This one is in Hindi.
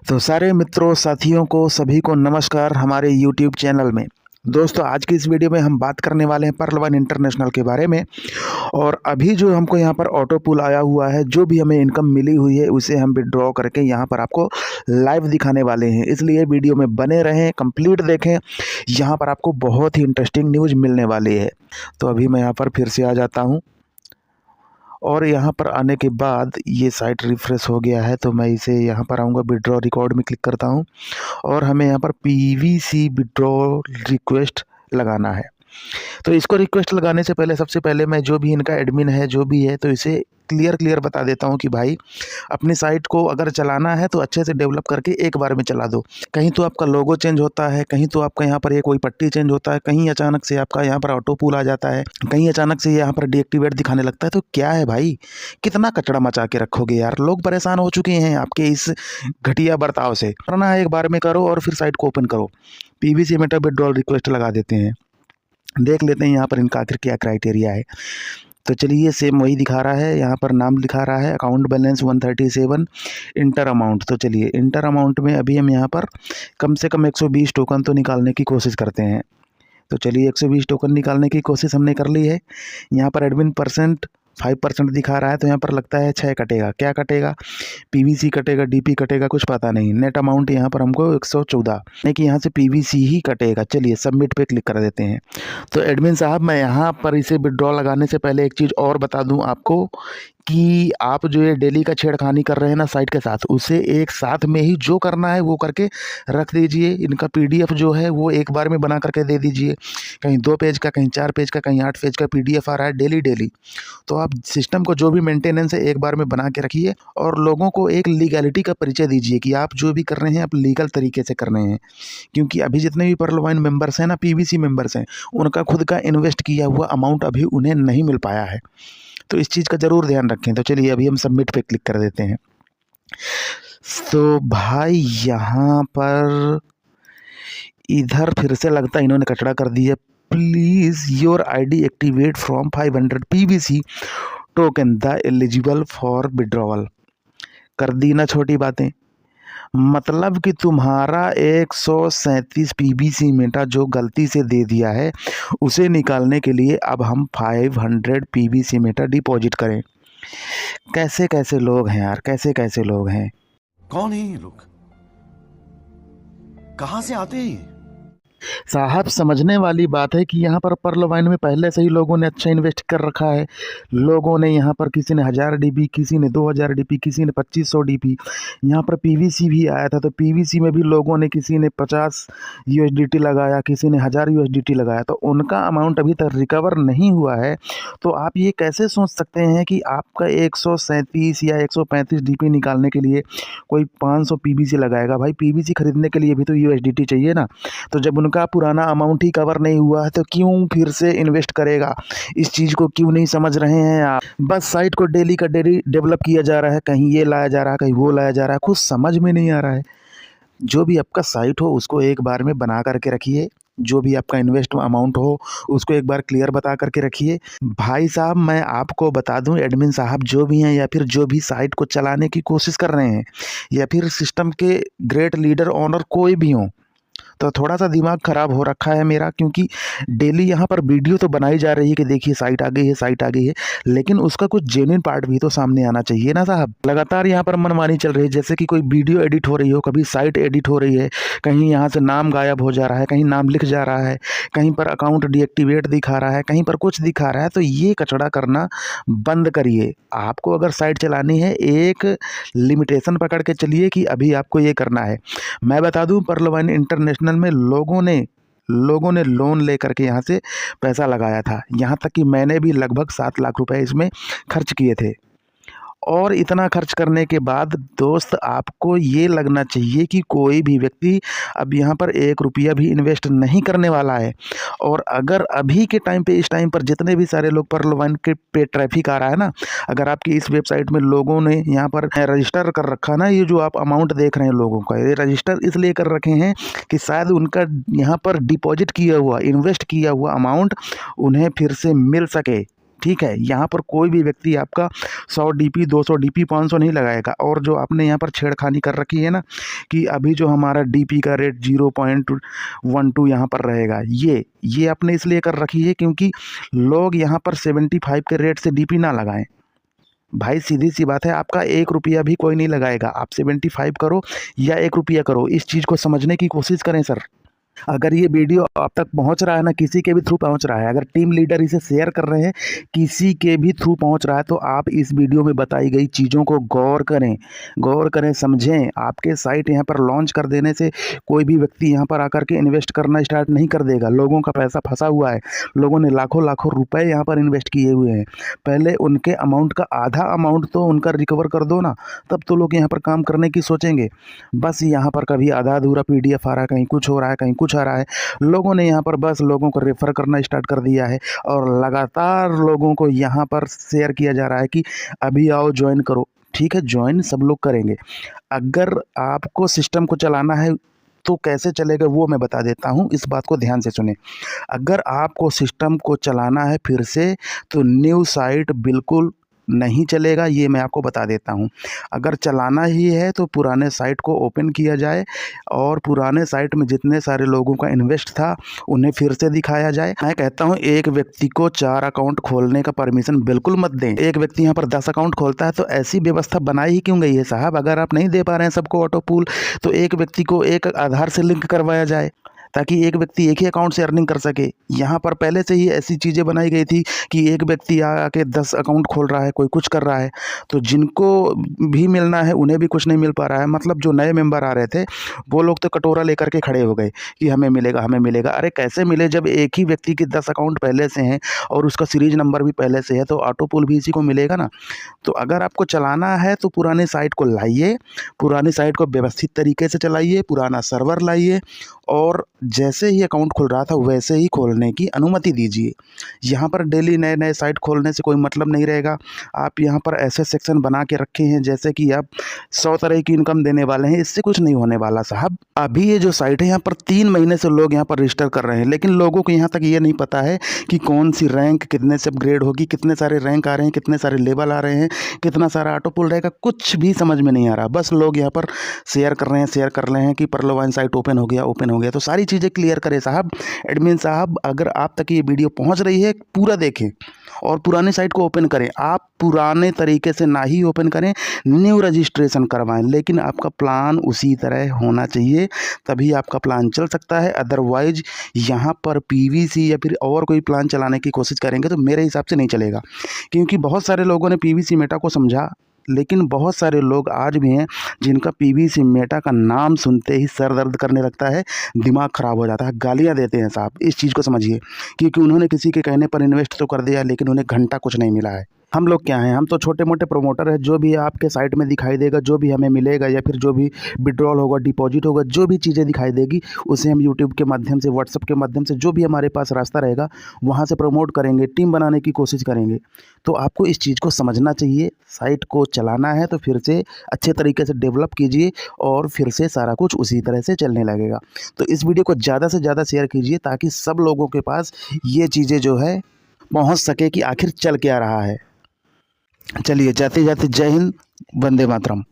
तो सारे मित्रों साथियों को सभी को नमस्कार हमारे YouTube चैनल में। दोस्तों आज की इस वीडियो में हम बात करने वाले हैं पर्ल वन इंटरनेशनल के बारे में। और अभी जो हमको यहाँ पर ऑटो पुल आया हुआ है, जो भी हमें इनकम मिली हुई है उसे हम विड्रॉ करके यहाँ पर आपको लाइव दिखाने वाले हैं। इसलिए वीडियो में बने रहें, कंप्लीट देखें। यहाँ पर आपको बहुत ही इंटरेस्टिंग न्यूज़ मिलने वाली है। तो अभी मैं यहाँ पर फिर से आ जाता हूँ और यहाँ पर आने के बाद ये साइट रिफ़्रेश हो गया है, तो मैं इसे यहाँ पर आऊँगा, विड्रॉ रिकॉर्ड में क्लिक करता हूँ और हमें यहाँ पर पीवीसी विड्रॉ रिक्वेस्ट लगाना है। तो इसको रिक्वेस्ट लगाने से पहले सबसे पहले मैं जो भी इनका एडमिन है जो भी है, तो इसे क्लियर बता देता हूँ कि भाई अपनी साइट को अगर चलाना है तो अच्छे से डेवलप करके एक बार में चला दो। कहीं तो आपका लोगो चेंज होता है, कहीं तो आपका यहाँ पर ये कोई पट्टी चेंज होता है, कहीं अचानक से आपका यहाँ पर ऑटो पुल आ जाता है, कहीं अचानक से यहाँ पर डीएक्टिवेट दिखाने लगता है। तो क्या है भाई, कितना कचरा मचा के रखोगे यार। लोग परेशान हो चुके हैं आपके इस घटिया बर्ताव से। करना है एक बार में करो और फिर साइट को ओपन करो। पीवीसी मेटा विड्रॉल रिक्वेस्ट लगा देते हैं, देख लेते हैं यहाँ पर इनका आखिर क्या क्राइटेरिया है। तो चलिए सेम वही दिखा रहा है, यहाँ पर नाम लिखा रहा है अकाउंट बैलेंस 137, इंटर अमाउंट। तो चलिए इंटर अमाउंट में अभी हम यहाँ पर कम से कम 120 टोकन तो निकालने की कोशिश करते हैं। तो चलिए 120 टोकन निकालने की कोशिश हमने कर ली है। यहाँ पर एडमिन परसेंट 5% दिखा रहा है, तो यहाँ पर लगता है 6 कटेगा। क्या कटेगा, पीवीसी कटेगा, डीपी कटेगा, कुछ पता नहीं। नेट अमाउंट यहाँ पर हमको 114, यानी कि यहाँ से पीवीसी ही कटेगा। चलिए सबमिट पे क्लिक कर देते हैं। तो एडमिन साहब मैं यहाँ पर इसे विड्रॉ लगाने से पहले एक चीज़ और बता दूँ आपको कि आप जो ये डेली का छेड़खानी कर रहे हैं ना साइट के साथ, उसे एक साथ में ही जो करना है वो करके रख दीजिए। इनका पीडीएफ जो है वो एक बार में बना करके दे दीजिए। कहीं 2 पेज का, कहीं 4 पेज का, कहीं 8 पेज का पीडीएफ आ रहा है डेली। तो आप सिस्टम को जो भी मेंटेनेंस है एक बार में बना के रखिए और लोगों को एक लीगैलिटी का परिचय दीजिए कि आप जो भी कर रहे हैं आप लीगल तरीके से कर रहे हैं। क्योंकि अभी जितने भी पर्ल वाइन मेंबर्स हैं ना, पीवीसी मेंबर्स हैं, उनका खुद का इन्वेस्ट किया हुआ अमाउंट अभी उन्हें नहीं मिल पाया है। तो इस चीज़ का ज़रूर ध्यान रखें। तो चलिए अभी हम सबमिट पे क्लिक कर देते हैं। तो भाई यहाँ पर इधर फिर से लगता है इन्होंने कचरा कर दिया। Please your ID activate from 500 PVC token the eligible for withdrawal. कर दी ना छोटी बातें। मतलब कि तुम्हारा 137 पीवीसी मेटा जो गलती से दे दिया है, उसे निकालने के लिए अब हम 500 पीवीसी मेटा डिपॉजिट करें। कैसे कैसे लोग हैं यार, कैसे कैसे लोग हैं। कौन है ये लोग, कहां से आते हैं ये? साहब समझने वाली बात है कि यहाँ पर पर्ल वाइन में पहले से ही लोगों ने अच्छा इन्वेस्ट कर रखा है। लोगों ने यहाँ पर किसी ने 1000 डीपी, किसी ने 2000 डीपी, किसी ने 2500 डीपी। यहाँ पर पीवीसी भी आया था, तो पीवीसी में भी लोगों ने, किसी ने 50 यूएसडीटी लगाया, किसी ने 1000 यूएसडीटी लगाया। तो उनका अमाउंट अभी तक रिकवर नहीं हुआ है। तो आप ये कैसे सोच सकते हैं कि आपका 137 या 135 डीपी निकालने के लिए कोई 500 पीवीसी लगाएगा। भाई पीवीसी खरीदने के लिए भी तो यूएसडीटी चाहिए ना। तो जब उनका पुराना अमाउंट ही कवर नहीं हुआ है तो क्यों फिर से इन्वेस्ट करेगा। इस चीज़ को क्यों नहीं समझ रहे हैं आप। बस साइट को डेली का डेली डेवलप किया जा रहा है, कहीं ये लाया जा रहा है, कहीं वो लाया जा रहा है, कुछ समझ में नहीं आ रहा है। जो भी आपका साइट हो उसको एक बार में बना करके रखिए। जो भी आपका इन्वेस्ट अमाउंट हो उसको एक बार क्लियर बता करके रखिए। भाई साहब मैं आपको बता दूं, एडमिन साहब जो भी हैं या फिर जो भी साइट को चलाने की कोशिश कर रहे हैं या फिर सिस्टम के ग्रेट लीडर ऑनर कोई भी हों, तो थोड़ा सा दिमाग ख़राब हो रखा है मेरा। क्योंकि डेली यहाँ पर वीडियो तो बनाई जा रही है कि देखिए साइट आ गई है, साइट आ गई है, लेकिन उसका कुछ जेन्युइन पार्ट भी तो सामने आना चाहिए ना साहब। लगातार यहाँ पर मनमानी चल रही है, जैसे कि कोई वीडियो एडिट हो रही हो, कभी साइट एडिट हो रही है, कहीं यहाँ से नाम गायब हो जा रहा है, कहीं नाम लिख जा रहा है, कहीं पर अकाउंट डीएक्टिवेट दिखा रहा है, कहीं पर कुछ दिखा रहा है। तो ये कचरा करना बंद करिए। आपको अगर साइट चलानी है एक लिमिटेशन पकड़ के चलिए कि अभी आपको ये करना है। मैं बता दूं पर्ल वाइन इंटरनेशनल में लोगों ने लोन लेकर के यहाँ से पैसा लगाया था। यहाँ तक कि मैंने भी लगभग 7 लाख रुपए इसमें खर्च किए थे। और इतना खर्च करने के बाद दोस्त आपको ये लगना चाहिए कि कोई भी व्यक्ति अब यहाँ पर 1 रुपया भी इन्वेस्ट नहीं करने वाला है। और अगर अभी के टाइम पे, इस टाइम पर जितने भी सारे लोग पर्ल वाइन के पे ट्रैफिक आ रहा है ना, अगर आपकी इस वेबसाइट में लोगों ने यहाँ पर रजिस्टर कर रखा ना, ये जो आप अमाउंट देख रहे हैं लोगों का, ये रजिस्टर इसलिए कर रखे हैं कि शायद उनका यहाँ पर डिपॉजिट किया हुआ, इन्वेस्ट किया हुआ अमाउंट उन्हें फिर से मिल सके। ठीक है, यहाँ पर कोई भी व्यक्ति आपका 100 डीपी 200 डीपी 500 नहीं लगाएगा। और जो आपने यहाँ पर छेड़खानी कर रखी है ना कि अभी जो हमारा डीपी का रेट 0.12 यहाँ पर रहेगा, ये आपने इसलिए कर रखी है क्योंकि लोग यहाँ पर 75 के रेट से डीपी ना लगाएं। भाई सीधी सी बात है, आपका 1 रुपया भी कोई नहीं लगाएगा। आप 75 करो या 1 रुपया करो, इस चीज़ को समझने की कोशिश करें सर। अगर ये वीडियो आप तक पहुंच रहा है ना, किसी के भी थ्रू पहुंच रहा है, अगर टीम लीडर इसे शेयर कर रहे हैं, किसी के भी थ्रू पहुंच रहा है, तो आप इस वीडियो में बताई गई चीज़ों को गौर करें, समझें। आपके साइट यहाँ पर लॉन्च कर देने से कोई भी व्यक्ति यहाँ पर आकर के इन्वेस्ट करना स्टार्ट नहीं कर देगा। लोगों का पैसा फंसा हुआ है, लोगों ने लाखों लाखों रुपए यहाँ पर इन्वेस्ट किए हुए हैं। पहले उनके अमाउंट का आधा अमाउंट तो उनका रिकवर कर दो ना, तब तो लोग यहाँ पर काम करने की सोचेंगे। बस यहाँ पर कभी आधा अधूरा PDF आ रहा है, कहीं कुछ हो रहा है, कहीं कुछ आ रहा है। लोगों ने यहाँ पर बस लोगों को रेफर करना स्टार्ट कर दिया है और लगातार लोगों को यहाँ पर शेयर किया जा रहा है कि अभी आओ ज्वाइन करो। ठीक है, ज्वाइन सब लोग करेंगे। अगर आपको सिस्टम को चलाना है तो कैसे चलेगा वो मैं बता देता हूँ, इस बात को ध्यान से सुने। अगर आपको सिस्टम को चलाना है फिर से, तो न्यू साइट बिल्कुल नहीं चलेगा, ये मैं आपको बता देता हूँ। अगर चलाना ही है तो पुराने साइट को ओपन किया जाए और पुराने साइट में जितने सारे लोगों का इन्वेस्ट था उन्हें फिर से दिखाया जाए। मैं कहता हूँ एक व्यक्ति को 4 अकाउंट खोलने का परमिशन बिल्कुल मत दें। एक व्यक्ति यहाँ पर 10 अकाउंट खोलता है तो ऐसी व्यवस्था बनाई ही क्यों गई है साहब? अगर आप नहीं दे पा रहे हैं सबको ऑटो पूल, तो एक व्यक्ति को एक आधार से लिंक करवाया जाए ताकि एक व्यक्ति एक ही अकाउंट से अर्निंग कर सके। यहाँ पर पहले से ही ऐसी चीज़ें बनाई गई थी कि एक व्यक्ति आके 10 अकाउंट खोल रहा है, कोई कुछ कर रहा है, तो जिनको भी मिलना है उन्हें भी कुछ नहीं मिल पा रहा है। मतलब जो नए मेंबर आ रहे थे वो लोग तो कटोरा लेकर के खड़े हो गए कि हमें मिलेगा, हमें मिलेगा। अरे कैसे मिले जब एक ही व्यक्ति के 10 अकाउंट पहले से हैं और उसका सीरीज नंबर भी पहले से है, तो ऑटो पुल भी इसी को मिलेगा ना। तो अगर आपको चलाना है तो पुराने साइट को लाइए, पुरानी साइट को व्यवस्थित तरीके से चलाइए, पुराना सर्वर लाइए और जैसे ही अकाउंट खुल रहा था वैसे ही खोलने की अनुमति दीजिए। यहाँ पर डेली नए नए साइट खोलने से कोई मतलब नहीं रहेगा। आप यहाँ पर ऐसे सेक्शन बना के रखे हैं जैसे कि आप 100 तरह की इनकम देने वाले हैं, इससे कुछ नहीं होने वाला साहब। अभी ये जो साइट है यहाँ पर 3 महीने से लोग यहाँ पर रजिस्टर कर रहे हैं, लेकिन लोगों को यहाँ तक ये नहीं पता है कि कौन सी रैंक कितने से अपग्रेड होगी, कितने सारे रैंक आ रहे हैं, कितने सारे लेवल आ रहे हैं, कितना सारा ऑटो पुल रहेगा, कुछ भी समझ में नहीं आ रहा। बस लोग यहाँ पर शेयर कर रहे हैं कि परलोवाइन साइट ओपन हो गया। तो सारी चीज़ें क्लियर करें साहब। एडमिन साहब, अगर आप तक ये वीडियो पहुंच रही है पूरा देखें और पुरानी साइट को ओपन करें। आप पुराने तरीके से ना ही ओपन करें, न्यू रजिस्ट्रेशन करवाएं, लेकिन आपका प्लान उसी तरह होना चाहिए, तभी आपका प्लान चल सकता है। अदरवाइज यहाँ पर PVC या फिर और कोई प्लान चलाने की कोशिश करेंगे तो मेरे हिसाब से नहीं चलेगा। क्योंकि बहुत सारे लोगों ने PVC मेटा को समझा, लेकिन बहुत सारे लोग आज भी हैं जिनका PVC मेटा का नाम सुनते ही सर दर्द करने लगता है, दिमाग ख़राब हो जाता है, गालियां देते हैं साहब। इस चीज़ को समझिए, क्योंकि उन्होंने किसी के कहने पर इन्वेस्ट तो कर दिया लेकिन उन्हें घंटा कुछ नहीं मिला है। हम लोग क्या हैं, हम तो छोटे मोटे प्रमोटर हैं। जो भी आपके साइट में दिखाई देगा, जो भी हमें मिलेगा या फिर जो भी विड्रॉल होगा, डिपॉजिट होगा, जो भी चीज़ें दिखाई देगी उसे हम यूट्यूब के माध्यम से, व्हाट्सएप के माध्यम से, जो भी हमारे पास रास्ता रहेगा वहाँ से प्रमोट करेंगे, टीम बनाने की कोशिश करेंगे। तो आपको इस चीज़ को समझना चाहिए। साइट को चलाना है तो फिर से अच्छे तरीके से डेवलप कीजिए और फिर से सारा कुछ उसी तरह से चलने लगेगा। तो इस वीडियो को ज़्यादा से ज़्यादा शेयर कीजिए ताकि सब लोगों के पास ये चीज़ें जो है पहुँच सके कि आखिर चल क्या रहा है। चलिए, जाते जाते जय हिंद, वंदे मातरम।